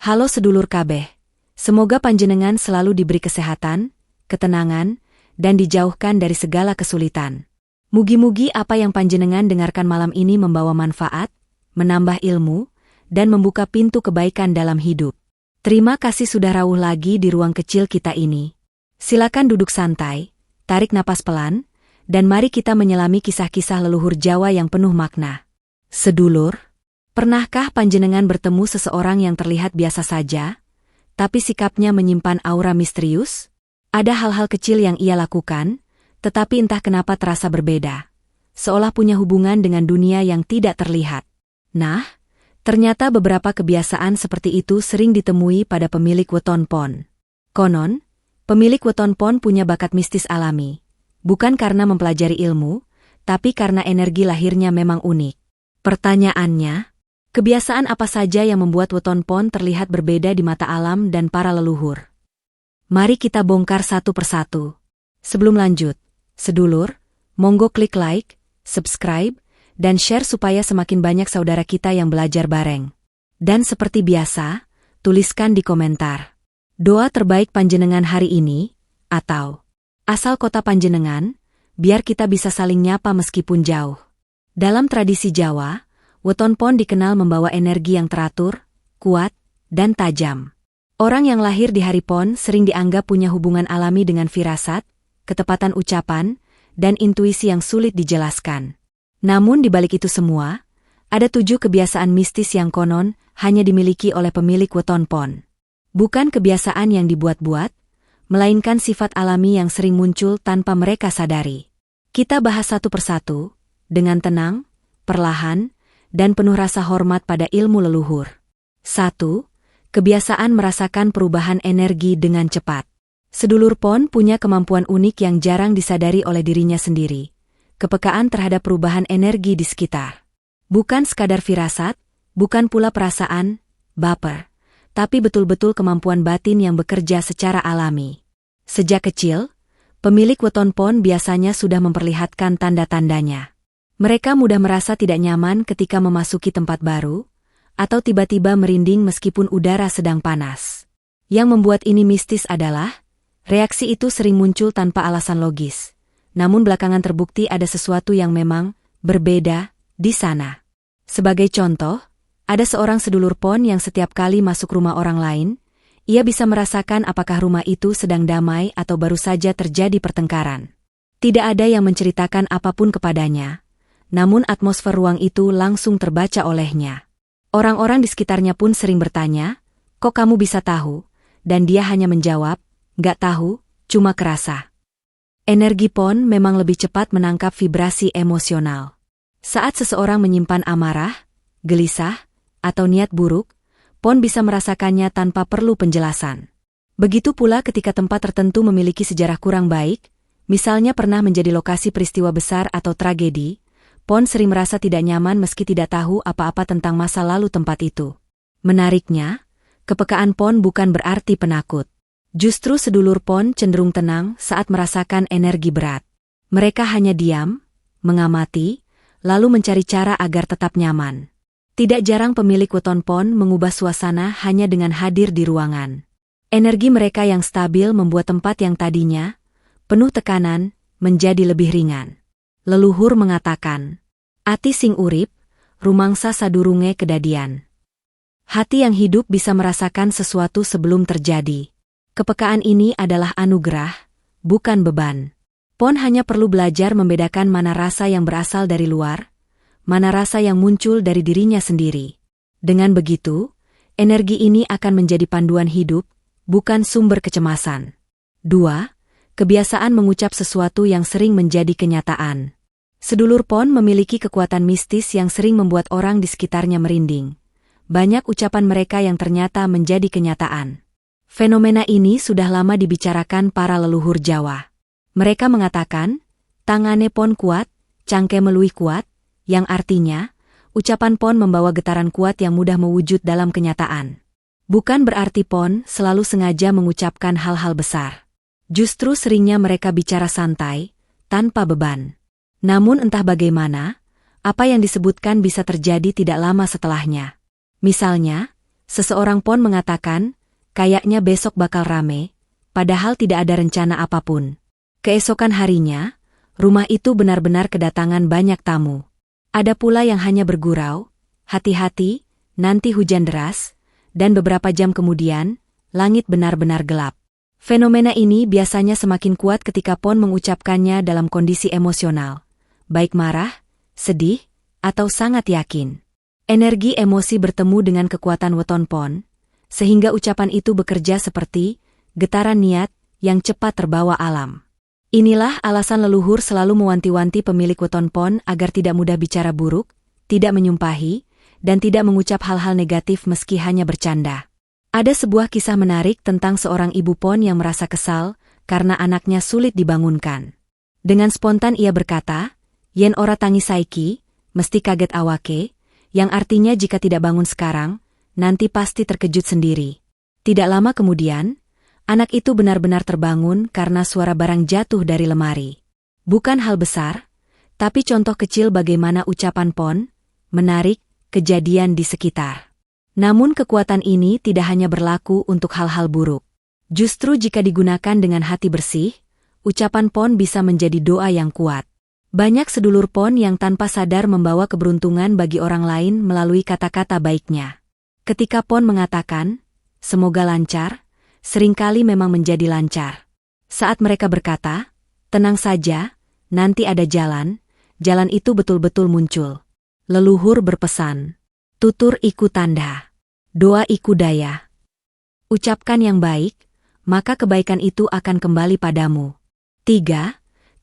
Halo sedulur kabeh. Semoga panjenengan selalu diberi kesehatan, ketenangan, dan dijauhkan dari segala kesulitan. Mugi-mugi apa yang panjenengan dengarkan malam ini membawa manfaat, menambah ilmu, dan membuka pintu kebaikan dalam hidup. Terima kasih sudah rawuh lagi di ruang kecil kita ini. Silakan duduk santai, tarik napas pelan, dan mari kita menyelami kisah-kisah leluhur Jawa yang penuh makna. Sedulur, pernahkah panjenengan bertemu seseorang yang terlihat biasa saja, tapi sikapnya menyimpan aura misterius? Ada hal-hal kecil yang ia lakukan, tetapi entah kenapa terasa berbeda, seolah punya hubungan dengan dunia yang tidak terlihat. Nah, ternyata beberapa kebiasaan seperti itu sering ditemui pada pemilik weton pon. Konon, pemilik weton pon punya bakat mistis alami, bukan karena mempelajari ilmu, tapi karena energi lahirnya memang unik. Pertanyaannya, kebiasaan apa saja yang membuat weton pon terlihat berbeda di mata alam dan para leluhur? Mari kita bongkar satu persatu. Sebelum lanjut, sedulur, monggo klik like, subscribe, dan share supaya semakin banyak saudara kita yang belajar bareng. Dan seperti biasa, tuliskan di komentar doa terbaik panjenengan hari ini, atau asal kota panjenengan, biar kita bisa saling nyapa meskipun jauh. Dalam tradisi Jawa, weton pon dikenal membawa energi yang teratur, kuat, dan tajam. Orang yang lahir di hari pon sering dianggap punya hubungan alami dengan firasat, ketepatan ucapan, dan intuisi yang sulit dijelaskan. Namun di balik itu semua, ada 7 kebiasaan mistis yang konon hanya dimiliki oleh pemilik weton pon. Bukan kebiasaan yang dibuat-buat, melainkan sifat alami yang sering muncul tanpa mereka sadari. Kita bahas satu persatu, dengan tenang, perlahan, dan penuh rasa hormat pada ilmu leluhur. 1. Kebiasaan merasakan perubahan energi dengan cepat. Sedulur pon punya kemampuan unik yang jarang disadari oleh dirinya sendiri. Kepekaan terhadap perubahan energi di sekitar. Bukan sekadar firasat, bukan pula perasaan, baper, tapi betul-betul kemampuan batin yang bekerja secara alami. Sejak kecil, pemilik weton pon biasanya sudah memperlihatkan tanda-tandanya. Mereka mudah merasa tidak nyaman ketika memasuki tempat baru, atau tiba-tiba merinding meskipun udara sedang panas. Yang membuat ini mistis adalah, reaksi itu sering muncul tanpa alasan logis. Namun belakangan terbukti ada sesuatu yang memang berbeda di sana. Sebagai contoh, ada seorang sedulur pon yang setiap kali masuk rumah orang lain, ia bisa merasakan apakah rumah itu sedang damai atau baru saja terjadi pertengkaran. Tidak ada yang menceritakan apapun kepadanya, namun atmosfer ruang itu langsung terbaca olehnya. Orang-orang di sekitarnya pun sering bertanya, "Kok kamu bisa tahu?" Dan dia hanya menjawab, "Gak tahu, cuma kerasa." Energi pon memang lebih cepat menangkap vibrasi emosional. Saat seseorang menyimpan amarah, gelisah, atau niat buruk, pon bisa merasakannya tanpa perlu penjelasan. Begitu pula ketika tempat tertentu memiliki sejarah kurang baik, misalnya pernah menjadi lokasi peristiwa besar atau tragedi, pon sering merasa tidak nyaman meski tidak tahu apa-apa tentang masa lalu tempat itu. Menariknya, kepekaan pon bukan berarti penakut. Justru sedulur pon cenderung tenang saat merasakan energi berat. Mereka hanya diam, mengamati, lalu mencari cara agar tetap nyaman. Tidak jarang pemilik weton pon mengubah suasana hanya dengan hadir di ruangan. Energi mereka yang stabil membuat tempat yang tadinya penuh tekanan menjadi lebih ringan. Leluhur mengatakan, "Ati sing urip, rumangsa sadurunge kedadian." Hati yang hidup bisa merasakan sesuatu sebelum terjadi. Kepekaan ini adalah anugerah, bukan beban. Pon hanya perlu belajar membedakan mana rasa yang berasal dari luar, mana rasa yang muncul dari dirinya sendiri. Dengan begitu, energi ini akan menjadi panduan hidup, bukan sumber kecemasan. 2. Kebiasaan mengucap sesuatu yang sering menjadi kenyataan. Sedulur pon memiliki kekuatan mistis yang sering membuat orang di sekitarnya merinding. Banyak ucapan mereka yang ternyata menjadi kenyataan. Fenomena ini sudah lama dibicarakan para leluhur Jawa. Mereka mengatakan, "Tangane pon kuat, cangke meluih kuat," yang artinya, ucapan pon membawa getaran kuat yang mudah mewujud dalam kenyataan. Bukan berarti pon selalu sengaja mengucapkan hal-hal besar. Justru seringnya mereka bicara santai, tanpa beban. Namun entah bagaimana, apa yang disebutkan bisa terjadi tidak lama setelahnya. Misalnya, Seseorang pon mengatakan, kayaknya besok bakal rame, padahal tidak ada rencana apapun. Keesokan harinya, rumah itu benar-benar kedatangan banyak tamu. Ada pula yang hanya bergurau, hati-hati, nanti hujan deras, dan beberapa jam kemudian, langit benar-benar gelap. Fenomena ini biasanya semakin kuat ketika pon mengucapkannya dalam kondisi emosional, baik marah, sedih, atau sangat yakin. Energi emosi bertemu dengan kekuatan weton pon, sehingga ucapan itu bekerja seperti getaran niat yang cepat terbawa alam. Inilah alasan leluhur selalu mewanti-wanti pemilik weton pon agar tidak mudah bicara buruk, tidak menyumpahi, dan tidak mengucap hal-hal negatif meski hanya bercanda. Ada sebuah kisah menarik tentang seorang ibu pon yang merasa kesal karena anaknya sulit dibangunkan. Dengan spontan ia berkata, "Yen ora tangi saiki, mesti kaget awake," yang artinya jika tidak bangun sekarang, nanti pasti terkejut sendiri. Tidak lama kemudian, anak itu benar-benar terbangun karena suara barang jatuh dari lemari. Bukan hal besar, tapi contoh kecil bagaimana ucapan pon menarik kejadian di sekitar. Namun kekuatan ini tidak hanya berlaku untuk hal-hal buruk. Justru jika digunakan dengan hati bersih, ucapan pon bisa menjadi doa yang kuat. Banyak sedulur pon yang tanpa sadar membawa keberuntungan bagi orang lain melalui kata-kata baiknya. Ketika pon mengatakan, "Semoga lancar," seringkali memang menjadi lancar. Saat mereka berkata, "Tenang saja, nanti ada jalan," jalan itu betul-betul muncul. Leluhur berpesan, "Tutur iku tanda, doa iku daya." Ucapkan yang baik, maka kebaikan itu akan kembali padamu. 3.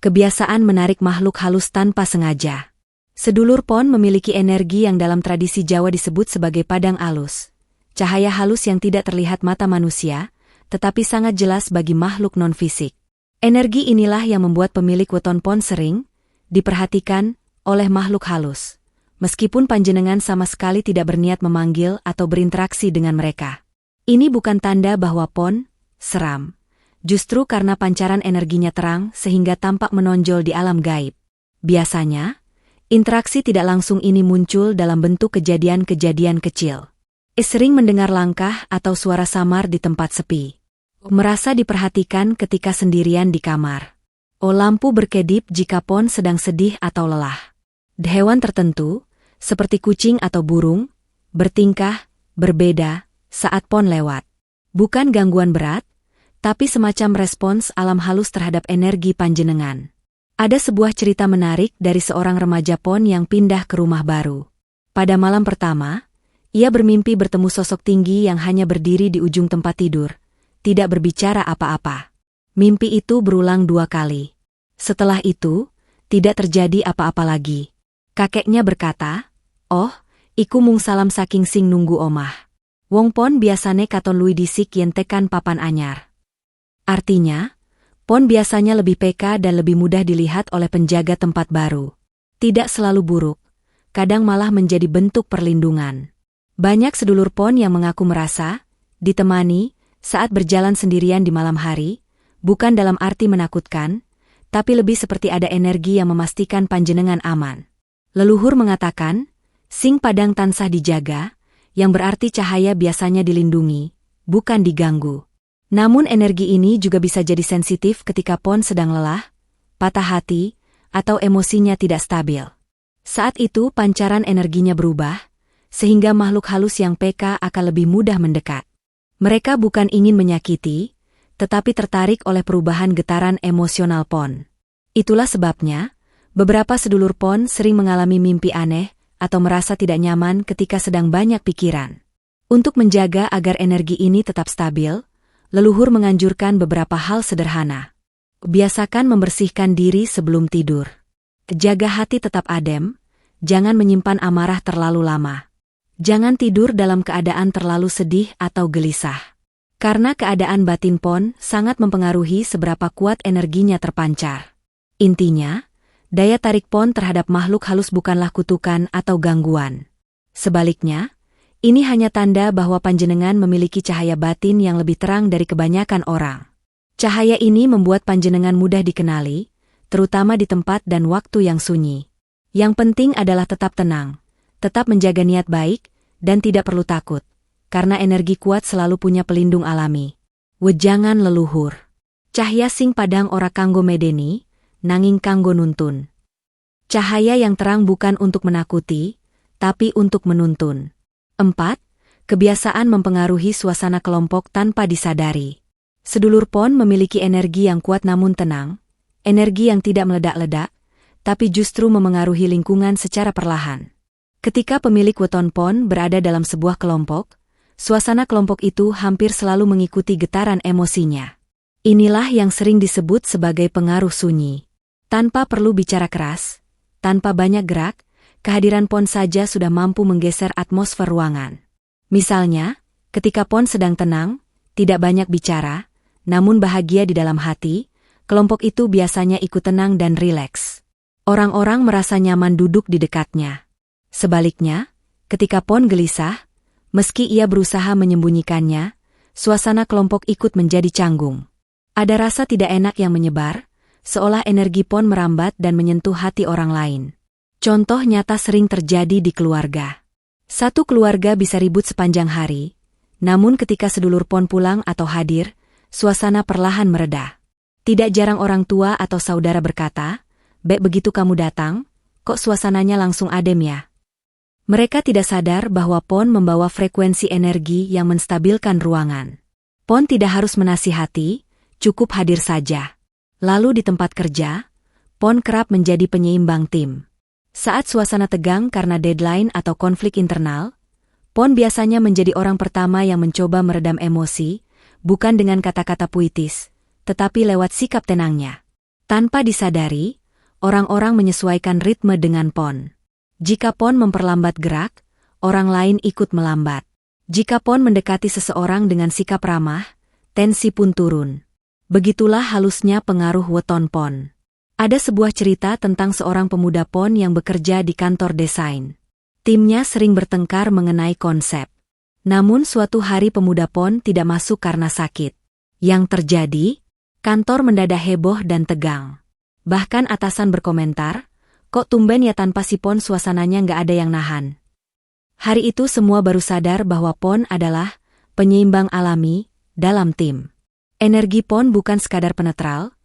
Kebiasaan menarik makhluk halus tanpa sengaja. Sedulur pon memiliki energi yang dalam tradisi Jawa disebut sebagai padang alus. Cahaya halus yang tidak terlihat mata manusia, tetapi sangat jelas bagi makhluk non-fisik. Energi inilah yang membuat pemilik weton pon sering diperhatikan oleh makhluk halus, meskipun panjenengan sama sekali tidak berniat memanggil atau berinteraksi dengan mereka. Ini bukan tanda bahwa pon seram. Justru karena pancaran energinya terang sehingga tampak menonjol di alam gaib. Biasanya, interaksi tidak langsung ini muncul dalam bentuk kejadian-kejadian kecil. Sering mendengar langkah atau suara samar di tempat sepi. Merasa diperhatikan ketika sendirian di kamar. Lampu berkedip jika pon sedang sedih atau lelah. Hewan tertentu, seperti kucing atau burung, bertingkah berbeda saat pon lewat. Bukan gangguan berat, tapi semacam respons alam halus terhadap energi panjenengan. Ada sebuah cerita menarik dari seorang remaja pon yang pindah ke rumah baru. Pada malam pertama, ia bermimpi bertemu sosok tinggi yang hanya berdiri di ujung tempat tidur, tidak berbicara apa-apa. Mimpi itu berulang 2 kali. Setelah itu, tidak terjadi apa-apa lagi. Kakeknya berkata, "Oh, iku mung salam saking sing nunggu omah. Wong pon biasane katon luwih disik yen tekan papan anyar." Artinya, pon biasanya lebih peka dan lebih mudah dilihat oleh penjaga tempat baru. Tidak selalu buruk, kadang malah menjadi bentuk perlindungan. Banyak sedulur pon yang mengaku merasa ditemani saat berjalan sendirian di malam hari, bukan dalam arti menakutkan, tapi lebih seperti ada energi yang memastikan panjenengan aman. Leluhur mengatakan, "Sing padang tansah dijaga," yang berarti cahaya biasanya dilindungi, bukan diganggu. Namun energi ini juga bisa jadi sensitif ketika pon sedang lelah, patah hati, atau emosinya tidak stabil. Saat itu pancaran energinya berubah, sehingga makhluk halus yang peka akan lebih mudah mendekat. Mereka bukan ingin menyakiti, tetapi tertarik oleh perubahan getaran emosional pon. Itulah sebabnya, beberapa sedulur pon sering mengalami mimpi aneh atau merasa tidak nyaman ketika sedang banyak pikiran. Untuk menjaga agar energi ini tetap stabil, leluhur menganjurkan beberapa hal sederhana. Biasakan membersihkan diri sebelum tidur. Jaga hati tetap adem, jangan menyimpan amarah terlalu lama. Jangan tidur dalam keadaan terlalu sedih atau gelisah. Karena keadaan batin pon sangat mempengaruhi seberapa kuat energinya terpancar. Intinya, daya tarik pon terhadap makhluk halus bukanlah kutukan atau gangguan. Sebaliknya, ini hanya tanda bahwa panjenengan memiliki cahaya batin yang lebih terang dari kebanyakan orang. Cahaya ini membuat panjenengan mudah dikenali, terutama di tempat dan waktu yang sunyi. Yang penting adalah tetap tenang, tetap menjaga niat baik, dan tidak perlu takut, karena energi kuat selalu punya pelindung alami. Wejangan leluhur. Cahya sing padang ora kanggo medeni, nanging kanggo nuntun. Cahaya yang terang bukan untuk menakuti, tapi untuk menuntun. 4. Kebiasaan mempengaruhi suasana kelompok tanpa disadari. Sedulur PON memiliki energi yang kuat namun tenang, energi yang tidak meledak-ledak, tapi justru memengaruhi lingkungan secara perlahan. Ketika pemilik weton PON berada dalam sebuah kelompok, suasana kelompok itu hampir selalu mengikuti getaran emosinya. Inilah yang sering disebut sebagai pengaruh sunyi. Tanpa perlu bicara keras, tanpa banyak gerak, kehadiran PON saja sudah mampu menggeser atmosfer ruangan. Misalnya, ketika PON sedang tenang, tidak banyak bicara, namun bahagia di dalam hati, kelompok itu biasanya ikut tenang dan rileks. Orang-orang merasa nyaman duduk di dekatnya. Sebaliknya, ketika PON gelisah, meski ia berusaha menyembunyikannya, suasana kelompok ikut menjadi canggung. Ada rasa tidak enak yang menyebar, seolah energi PON merambat dan menyentuh hati orang lain. Contoh nyata sering terjadi di keluarga. Satu keluarga bisa ribut sepanjang hari, namun ketika sedulur PON pulang atau hadir, suasana perlahan mereda. Tidak jarang orang tua atau saudara berkata, "Bek begitu kamu datang, kok suasananya langsung adem ya?" Mereka tidak sadar bahwa PON membawa frekuensi energi yang menstabilkan ruangan. PON tidak harus menasihati, cukup hadir saja. Lalu di tempat kerja, PON kerap menjadi penyeimbang tim. Saat suasana tegang karena deadline atau konflik internal, PON biasanya menjadi orang pertama yang mencoba meredam emosi, bukan dengan kata-kata puitis, tetapi lewat sikap tenangnya. Tanpa disadari, orang-orang menyesuaikan ritme dengan PON. Jika PON memperlambat gerak, orang lain ikut melambat. Jika PON mendekati seseorang dengan sikap ramah, tensi pun turun. Begitulah halusnya pengaruh weton PON. Ada sebuah cerita tentang seorang pemuda PON yang bekerja di kantor desain. Timnya sering bertengkar mengenai konsep. Namun suatu hari pemuda PON tidak masuk karena sakit. Yang terjadi, kantor mendadak heboh dan tegang. Bahkan atasan berkomentar, "Kok tumben ya tanpa si PON suasananya nggak ada yang nahan." Hari itu semua baru sadar bahwa PON adalah penyeimbang alami dalam tim. Energi PON bukan sekadar penetral,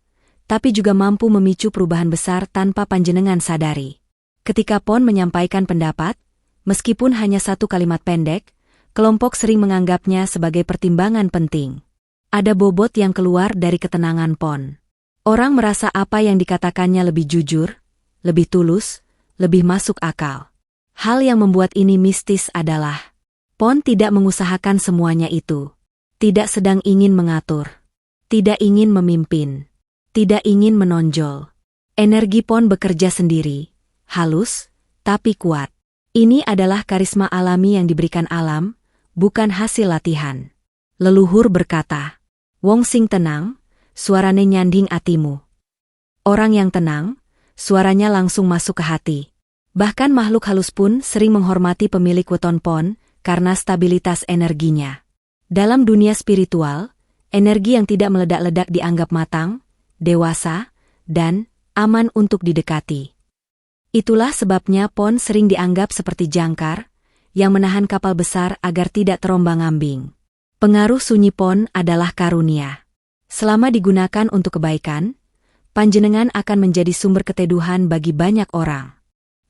tapi juga mampu memicu perubahan besar tanpa panjenengan sadari. Ketika PON menyampaikan pendapat, meskipun hanya satu kalimat pendek, kelompok sering menganggapnya sebagai pertimbangan penting. Ada bobot yang keluar dari ketenangan PON. Orang merasa apa yang dikatakannya lebih jujur, lebih tulus, lebih masuk akal. Hal yang membuat ini mistis adalah, PON tidak mengusahakan semuanya itu. Tidak sedang ingin mengatur. Tidak ingin memimpin. Tidak ingin menonjol. Energi PON bekerja sendiri, halus, tapi kuat. Ini adalah karisma alami yang diberikan alam, bukan hasil latihan. Leluhur berkata, "Wong sing tenang, suarane nyanding atimu." Orang yang tenang, suaranya langsung masuk ke hati. Bahkan makhluk halus pun sering menghormati pemilik weton PON karena stabilitas energinya. Dalam dunia spiritual, energi yang tidak meledak-ledak dianggap matang, dewasa, dan aman untuk didekati. Itulah sebabnya PON sering dianggap seperti jangkar, yang menahan kapal besar agar tidak terombang-ambing. Pengaruh sunyi PON adalah karunia. Selama digunakan untuk kebaikan, panjenengan akan menjadi sumber keteduhan bagi banyak orang.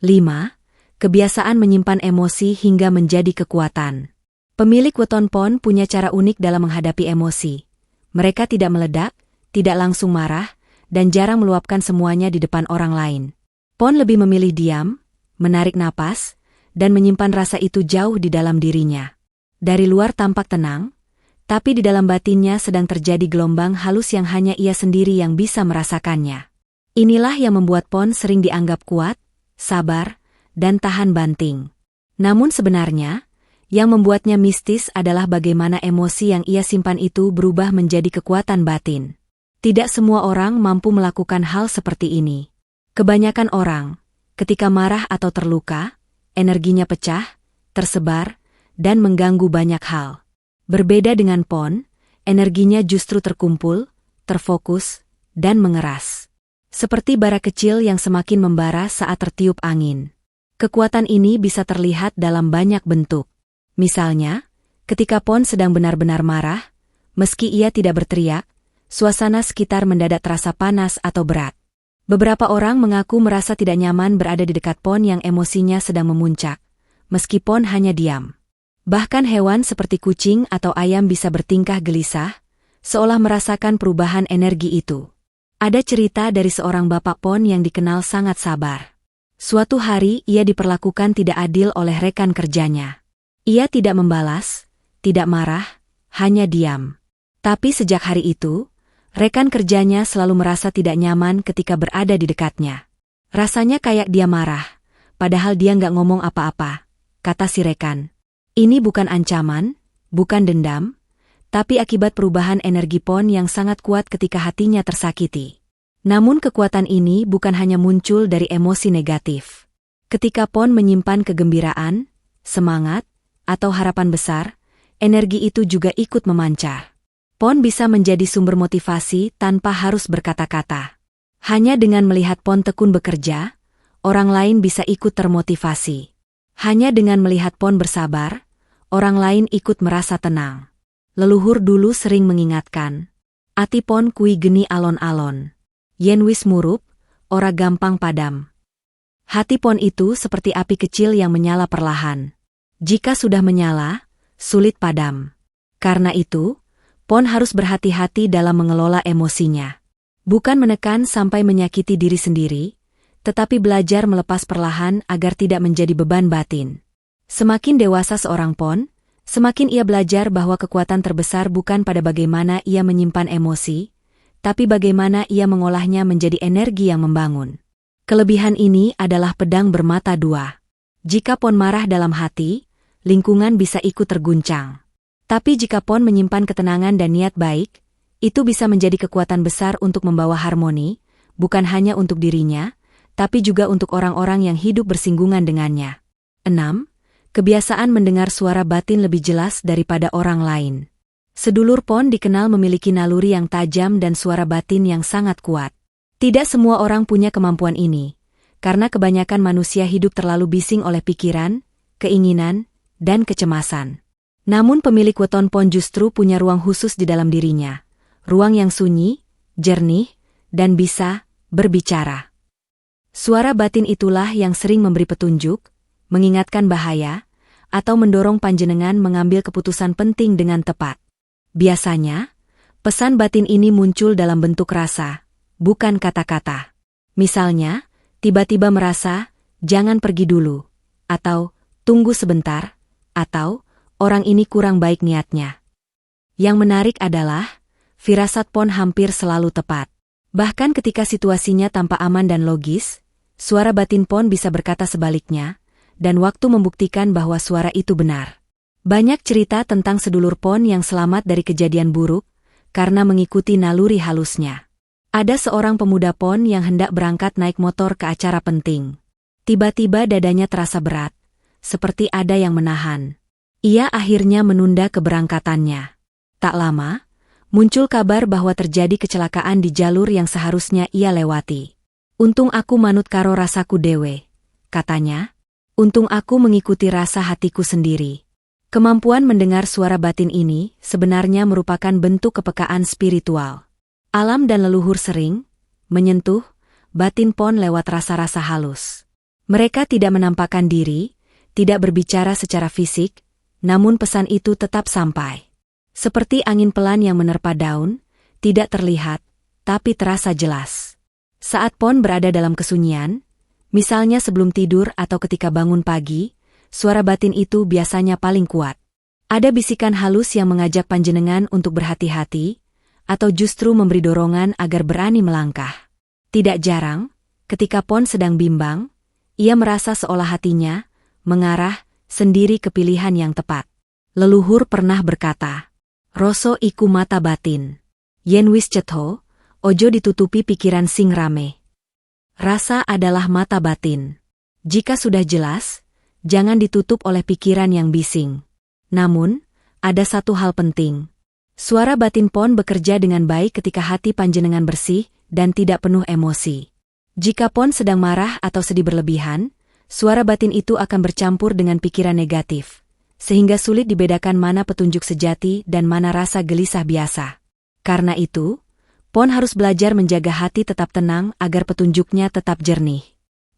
5. Kebiasaan menyimpan emosi hingga menjadi kekuatan. Pemilik weton PON punya cara unik dalam menghadapi emosi. Mereka tidak meledak, tidak langsung marah, dan jarang meluapkan semuanya di depan orang lain. PON lebih memilih diam, menarik napas, dan menyimpan rasa itu jauh di dalam dirinya. Dari luar tampak tenang, tapi di dalam batinnya sedang terjadi gelombang halus yang hanya ia sendiri yang bisa merasakannya. Inilah yang membuat PON sering dianggap kuat, sabar, dan tahan banting. Namun sebenarnya, yang membuatnya mistis adalah bagaimana emosi yang ia simpan itu berubah menjadi kekuatan batin. Tidak semua orang mampu melakukan hal seperti ini. Kebanyakan orang, ketika marah atau terluka, energinya pecah, tersebar, dan mengganggu banyak hal. Berbeda dengan PON, energinya justru terkumpul, terfokus, dan mengeras. Seperti bara kecil yang semakin membara saat tertiup angin. Kekuatan ini bisa terlihat dalam banyak bentuk. Misalnya, Ketika Pon sedang benar-benar marah, meski ia tidak berteriak, suasana sekitar mendadak terasa panas atau berat. Beberapa orang mengaku merasa tidak nyaman berada di dekat Pon yang emosinya sedang memuncak, meski Pon hanya diam. Bahkan hewan seperti kucing atau ayam bisa bertingkah gelisah, seolah merasakan perubahan energi itu. Ada cerita dari seorang bapak Pon yang dikenal sangat sabar. Suatu hari ia diperlakukan tidak adil oleh rekan kerjanya. Ia tidak membalas, tidak marah, hanya diam. Tapi sejak hari itu, rekan kerjanya selalu merasa tidak nyaman ketika berada di dekatnya. Rasanya kayak dia marah, padahal dia nggak ngomong apa-apa, kata si rekan. Ini bukan ancaman, bukan dendam, tapi akibat perubahan energi Pon yang sangat kuat ketika hatinya tersakiti. Namun kekuatan ini bukan hanya muncul dari emosi negatif. Ketika Pon menyimpan kegembiraan, semangat, atau harapan besar, energi itu juga ikut memancar. Pon bisa menjadi sumber motivasi tanpa harus berkata-kata. Hanya dengan melihat Pon tekun bekerja, orang lain bisa ikut termotivasi. Hanya dengan melihat Pon bersabar, orang lain ikut merasa tenang. Leluhur dulu sering mengingatkan, ati Pon kui geni alon-alon. Yen wis murup, ora gampang padam. Hati Pon itu seperti api kecil yang menyala perlahan. Jika sudah menyala, sulit padam. Karena itu, Pon harus berhati-hati dalam mengelola emosinya. Bukan menekan sampai menyakiti diri sendiri, tetapi belajar melepas perlahan agar tidak menjadi beban batin. Semakin dewasa seorang Pon, semakin ia belajar bahwa kekuatan terbesar bukan pada bagaimana ia menyimpan emosi, tapi bagaimana ia mengolahnya menjadi energi yang membangun. Kelebihan ini adalah pedang bermata dua. Jika Pon marah dalam hati, lingkungan bisa ikut terguncang. Tapi jika Pon menyimpan ketenangan dan niat baik, itu bisa menjadi kekuatan besar untuk membawa harmoni, bukan hanya untuk dirinya, tapi juga untuk orang-orang yang hidup bersinggungan dengannya. 6. Kebiasaan mendengar suara batin lebih jelas daripada orang lain. Sedulur Pon dikenal memiliki naluri yang tajam dan suara batin yang sangat kuat. Tidak semua orang punya kemampuan ini, karena kebanyakan manusia hidup terlalu bising oleh pikiran, keinginan, dan kecemasan. Namun pemilik weton Pon justru punya ruang khusus di dalam dirinya. Ruang yang sunyi, jernih, dan bisa berbicara. Suara batin itulah yang sering memberi petunjuk, mengingatkan bahaya, atau mendorong panjenengan mengambil keputusan penting dengan tepat. Biasanya, pesan batin ini muncul dalam bentuk rasa, bukan kata-kata. Misalnya, tiba-tiba merasa, jangan pergi dulu, atau tunggu sebentar, atau orang ini kurang baik niatnya. Yang menarik adalah, firasat Pon hampir selalu tepat. Bahkan ketika situasinya tampak aman dan logis, suara batin Pon bisa berkata sebaliknya, dan waktu membuktikan bahwa suara itu benar. Banyak cerita tentang sedulur Pon yang selamat dari kejadian buruk, karena mengikuti naluri halusnya. Ada seorang pemuda Pon yang hendak berangkat naik motor ke acara penting. Tiba-tiba dadanya terasa berat, seperti ada yang menahan. Ia akhirnya menunda keberangkatannya. Tak lama, muncul kabar bahwa terjadi kecelakaan di jalur yang seharusnya ia lewati. Untung aku manut karo rasaku dewe, katanya. Untung aku mengikuti rasa hatiku sendiri. Kemampuan mendengar suara batin ini sebenarnya merupakan bentuk kepekaan spiritual. Alam dan leluhur sering menyentuh batin Pon lewat rasa-rasa halus. Mereka tidak menampakkan diri, tidak berbicara secara fisik, namun pesan itu tetap sampai. Seperti angin pelan yang menerpa daun, tidak terlihat, tapi terasa jelas. Saat Pon berada dalam kesunyian, misalnya sebelum tidur atau ketika bangun pagi, suara batin itu biasanya paling kuat. Ada bisikan halus yang mengajak panjenengan untuk berhati-hati, atau justru memberi dorongan agar berani melangkah. Tidak jarang, ketika Pon sedang bimbang, ia merasa seolah hatinya mengarah sendiri ke pilihan yang tepat. Leluhur pernah berkata, "Roso iku mata batin. Yen wis cetho, ojo ditutupi pikiran sing rame." Rasa adalah mata batin. Jika sudah jelas, jangan ditutup oleh pikiran yang bising. Namun, ada satu hal penting. Suara batin Pon bekerja dengan baik ketika hati panjenengan bersih dan tidak penuh emosi. Jika Pon sedang marah atau sedih berlebihan, suara batin itu akan bercampur dengan pikiran negatif, sehingga sulit dibedakan mana petunjuk sejati dan mana rasa gelisah biasa. Karena itu, Pon harus belajar menjaga hati tetap tenang agar petunjuknya tetap jernih.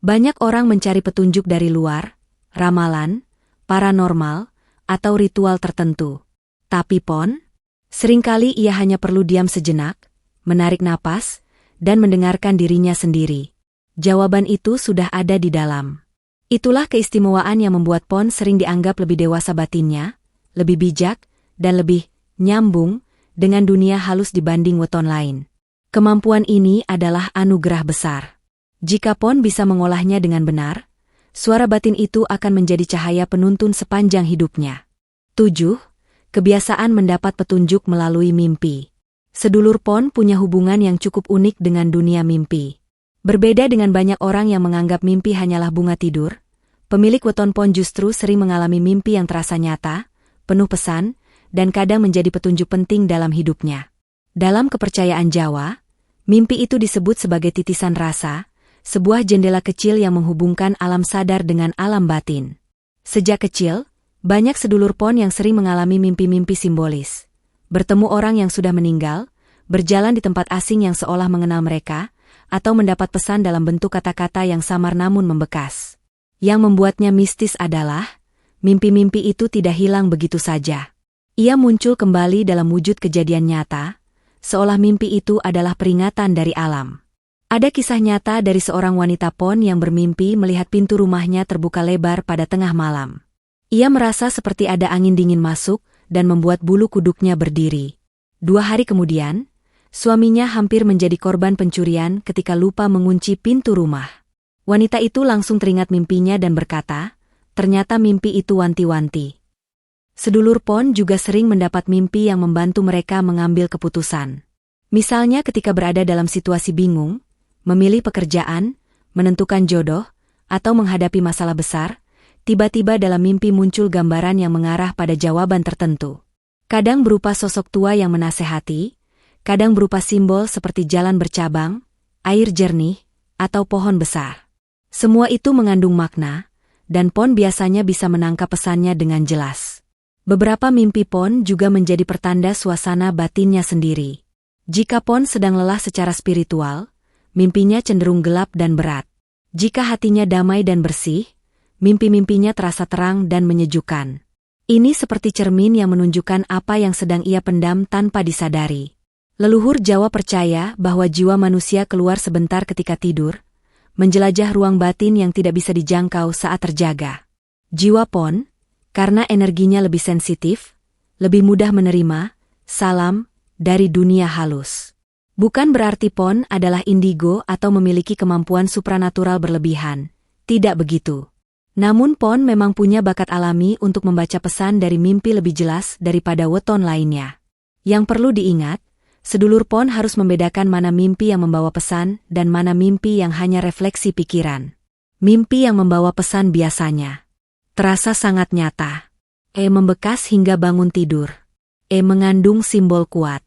Banyak orang mencari petunjuk dari luar, ramalan, paranormal, atau ritual tertentu. Tapi Pon, seringkali ia hanya perlu diam sejenak, menarik napas, dan mendengarkan dirinya sendiri. Jawaban itu sudah ada di dalam. Itulah keistimewaan yang membuat Pon sering dianggap lebih dewasa batinnya, lebih bijak, dan lebih nyambung dengan dunia halus dibanding weton lain. Kemampuan ini adalah anugerah besar. Jika Pon bisa mengolahnya dengan benar, suara batin itu akan menjadi cahaya penuntun sepanjang hidupnya. 7. Kebiasaan mendapat petunjuk melalui mimpi. Sedulur Pon punya hubungan yang cukup unik dengan dunia mimpi. Berbeda dengan banyak orang yang menganggap mimpi hanyalah bunga tidur, pemilik weton Pon justru sering mengalami mimpi yang terasa nyata, penuh pesan, dan kadang menjadi petunjuk penting dalam hidupnya. Dalam kepercayaan Jawa, mimpi itu disebut sebagai titisan rasa, sebuah jendela kecil yang menghubungkan alam sadar dengan alam batin. Sejak kecil, banyak sedulur Pon yang sering mengalami mimpi-mimpi simbolis. Bertemu orang yang sudah meninggal, berjalan di tempat asing yang seolah mengenal mereka, atau mendapat pesan dalam bentuk kata-kata yang samar namun membekas. Yang membuatnya mistis adalah, mimpi-mimpi itu tidak hilang begitu saja. Ia muncul kembali dalam wujud kejadian nyata, seolah mimpi itu adalah peringatan dari alam. Ada kisah nyata dari seorang wanita Pon yang bermimpi melihat pintu rumahnya terbuka lebar pada tengah malam. Ia merasa seperti ada angin dingin masuk dan membuat bulu kuduknya berdiri. 2 hari kemudian, suaminya hampir menjadi korban pencurian ketika lupa mengunci pintu rumah. Wanita itu langsung teringat mimpinya dan berkata, ternyata mimpi itu wanti-wanti. Sedulur Pon juga sering mendapat mimpi yang membantu mereka mengambil keputusan. Misalnya ketika berada dalam situasi bingung, memilih pekerjaan, menentukan jodoh, atau menghadapi masalah besar, tiba-tiba dalam mimpi muncul gambaran yang mengarah pada jawaban tertentu. Kadang berupa sosok tua yang menasehati, kadang berupa simbol seperti jalan bercabang, air jernih, atau pohon besar. Semua itu mengandung makna, dan Pon biasanya bisa menangkap pesannya dengan jelas. Beberapa mimpi Pon juga menjadi pertanda suasana batinnya sendiri. Jika Pon sedang lelah secara spiritual, mimpinya cenderung gelap dan berat. Jika hatinya damai dan bersih, mimpi-mimpinya terasa terang dan menyejukkan. Ini seperti cermin yang menunjukkan apa yang sedang ia pendam tanpa disadari. Leluhur Jawa percaya bahwa jiwa manusia keluar sebentar ketika tidur, menjelajah ruang batin yang tidak bisa dijangkau saat terjaga. Jiwa Pon, karena energinya lebih sensitif, lebih mudah menerima salam dari dunia halus. Bukan berarti Pon adalah indigo atau memiliki kemampuan supranatural berlebihan. Tidak begitu. Namun Pon memang punya bakat alami untuk membaca pesan dari mimpi lebih jelas daripada weton lainnya. Yang perlu diingat, sedulur Pon harus membedakan mana mimpi yang membawa pesan dan mana mimpi yang hanya refleksi pikiran. Mimpi yang membawa pesan biasanya terasa sangat nyata. Membekas hingga bangun tidur. Mengandung simbol kuat.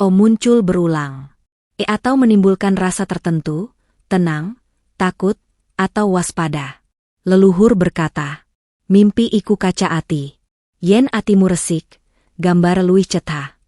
Muncul berulang. Atau menimbulkan rasa tertentu, tenang, takut, atau waspada. Leluhur berkata, mimpi iku kaca ati. Yen atimu resik, gambar luwih cetha.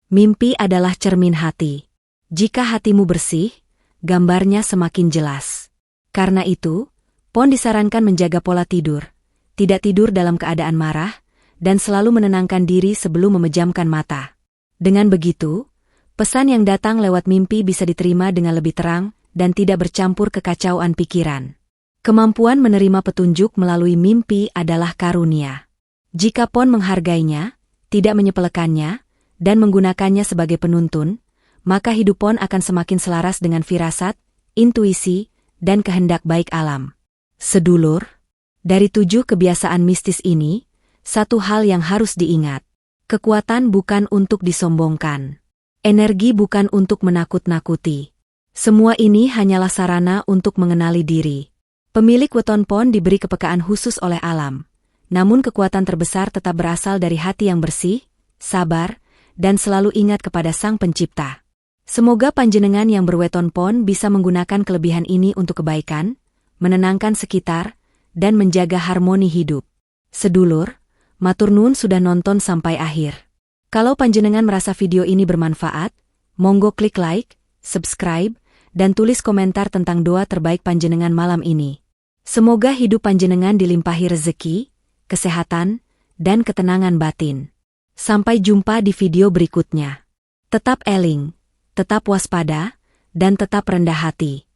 Mimpi adalah cermin hati. Jika hatimu bersih, gambarnya semakin jelas. Karena itu, Pon disarankan menjaga pola tidur, tidak tidur dalam keadaan marah, dan selalu menenangkan diri sebelum memejamkan mata. Dengan begitu, pesan yang datang lewat mimpi bisa diterima dengan lebih terang dan tidak bercampur kekacauan pikiran. Kemampuan menerima petunjuk melalui mimpi adalah karunia. Jika Pon menghargainya, tidak menyepelekannya, dan menggunakannya sebagai penuntun, maka hidup Pon akan semakin selaras dengan firasat, intuisi, dan kehendak baik alam. Sedulur, dari 7 kebiasaan mistis ini, satu hal yang harus diingat. Kekuatan bukan untuk disombongkan. Energi bukan untuk menakut-nakuti. Semua ini hanyalah sarana untuk mengenali diri. Pemilik weton Pon diberi kepekaan khusus oleh alam. Namun kekuatan terbesar tetap berasal dari hati yang bersih, sabar, dan selalu ingat kepada Sang Pencipta. Semoga panjenengan yang berweton Pon bisa menggunakan kelebihan ini untuk kebaikan, menenangkan sekitar, dan menjaga harmoni hidup. Sedulur, Matur nuwun sudah nonton sampai akhir. Kalau panjenengan merasa video ini bermanfaat, monggo klik like, subscribe, dan tulis komentar tentang doa terbaik panjenengan malam ini. Semoga hidup panjenengan dilimpahi rezeki, kesehatan, dan ketenangan batin. Sampai jumpa di video berikutnya. Tetap eling, tetap waspada, dan tetap rendah hati.